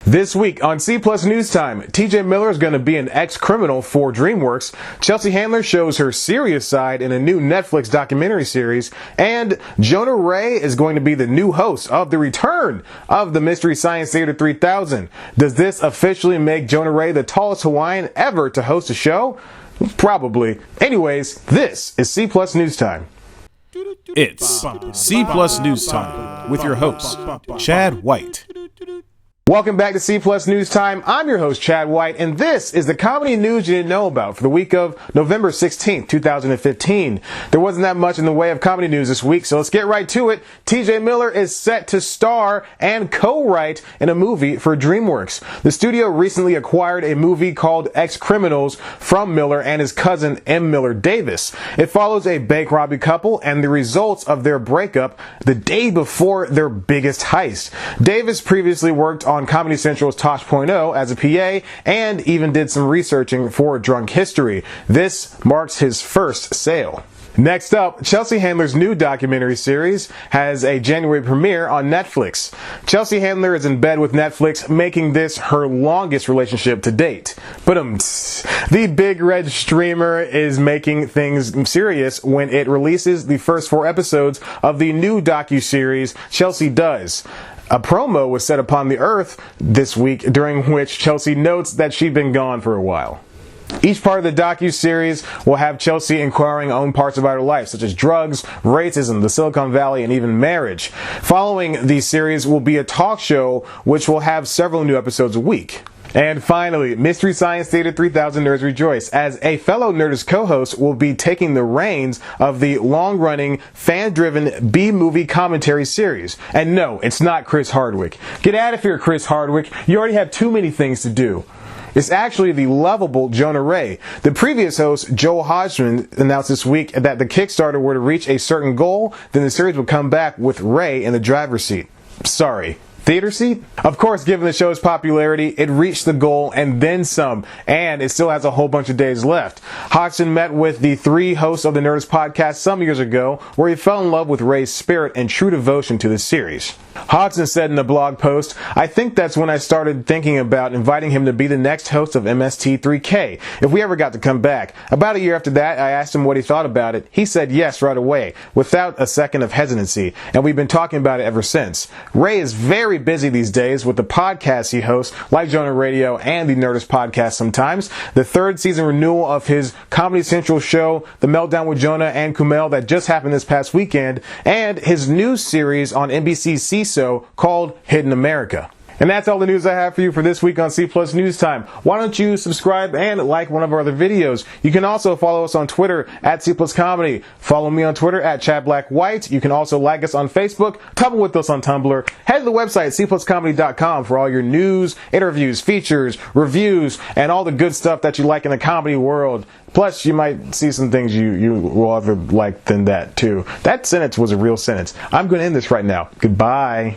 This week on C Plus News Time, TJ Miller is going to be an ex-criminal for DreamWorks, Chelsea Handler shows her serious side in a new Netflix documentary series, and Jonah Ray is going to be the new host of the return of the Mystery Science Theater 3000. Does this officially make Jonah Ray the tallest Hawaiian ever to host a show? Probably. Anyways, this is C Plus News Time. It's C Plus News Time with your host, Chad White. Welcome back to C Plus News Time. I'm your host, Chad White, and this is the comedy news you didn't know about for the week of November 16th, 2015. There wasn't that much in the way of comedy news this week, so let's get right to it. TJ Miller is set to star and co-write in a movie for DreamWorks. The studio recently acquired a movie called Ex-Criminals from Miller and his cousin M. Miller Davis. It follows a bank robbery couple and the results of their breakup the day before their biggest heist. Davis previously worked on Comedy Central's Tosh.0 as a PA and even did some researching for Drunk History. This marks his first sale. Next up, Chelsea Handler's new documentary series has a January premiere on Netflix. Chelsea Handler is in bed with Netflix, making this her longest relationship to date. But the big red streamer is making things serious when it releases the first 4 episodes of the new docuseries Chelsea Does. A promo was set upon the earth this week during which Chelsea notes that she'd been gone for a while. Each part of the docuseries will have Chelsea inquiring on parts of her life, such as drugs, racism, the Silicon Valley, and even marriage. Following the series will be a talk show which will have several new episodes a week. And finally, Mystery Science Theater 3000 Nerds Rejoice, as a fellow Nerdist co-host will be taking the reins of the long-running, fan-driven B-movie commentary series. And no, it's not Chris Hardwick. Get out of here, Chris Hardwick. You already have too many things to do. It's actually the lovable Jonah Ray. The previous host, Joel Hodgson, announced this week that the Kickstarter were to reach a certain goal, then the series would come back with Ray in the driver's seat. Sorry. Theater seat? Of course, given the show's popularity, it reached the goal and then some, and it still has a whole bunch of days left. Hodgson met with the 3 hosts of the Nerdist podcast some years ago, where he fell in love with Ray's spirit and true devotion to the series. Hodgson said in a blog post, "I think that's when I started thinking about inviting him to be the next host of MST3K, if we ever got to come back. About a year after that, I asked him what he thought about it. He said yes right away, without a second of hesitancy, and we've been talking about it ever since." Ray is very busy these days with the podcasts he hosts, like Jonah Radio and the Nerdist podcast sometimes, the 3rd season renewal of his Comedy Central show, The Meltdown with Jonah and Kumail, that just happened this past weekend, and his new series on NBC's CISO called Hidden America. And that's all the news I have for you for this week on C Plus News Time. Why don't you subscribe and like one of our other videos? You can also follow us on Twitter at C Plus Comedy. Follow me on Twitter at ChadBlackWhite. You can also like us on Facebook, couple with us on Tumblr. Head to the website cpluscomedy.com for all your news, interviews, features, reviews, and all the good stuff that you like in the comedy world. Plus, you might see some things you will other like than that too. That sentence was a real sentence. I'm going to end this right now. Goodbye.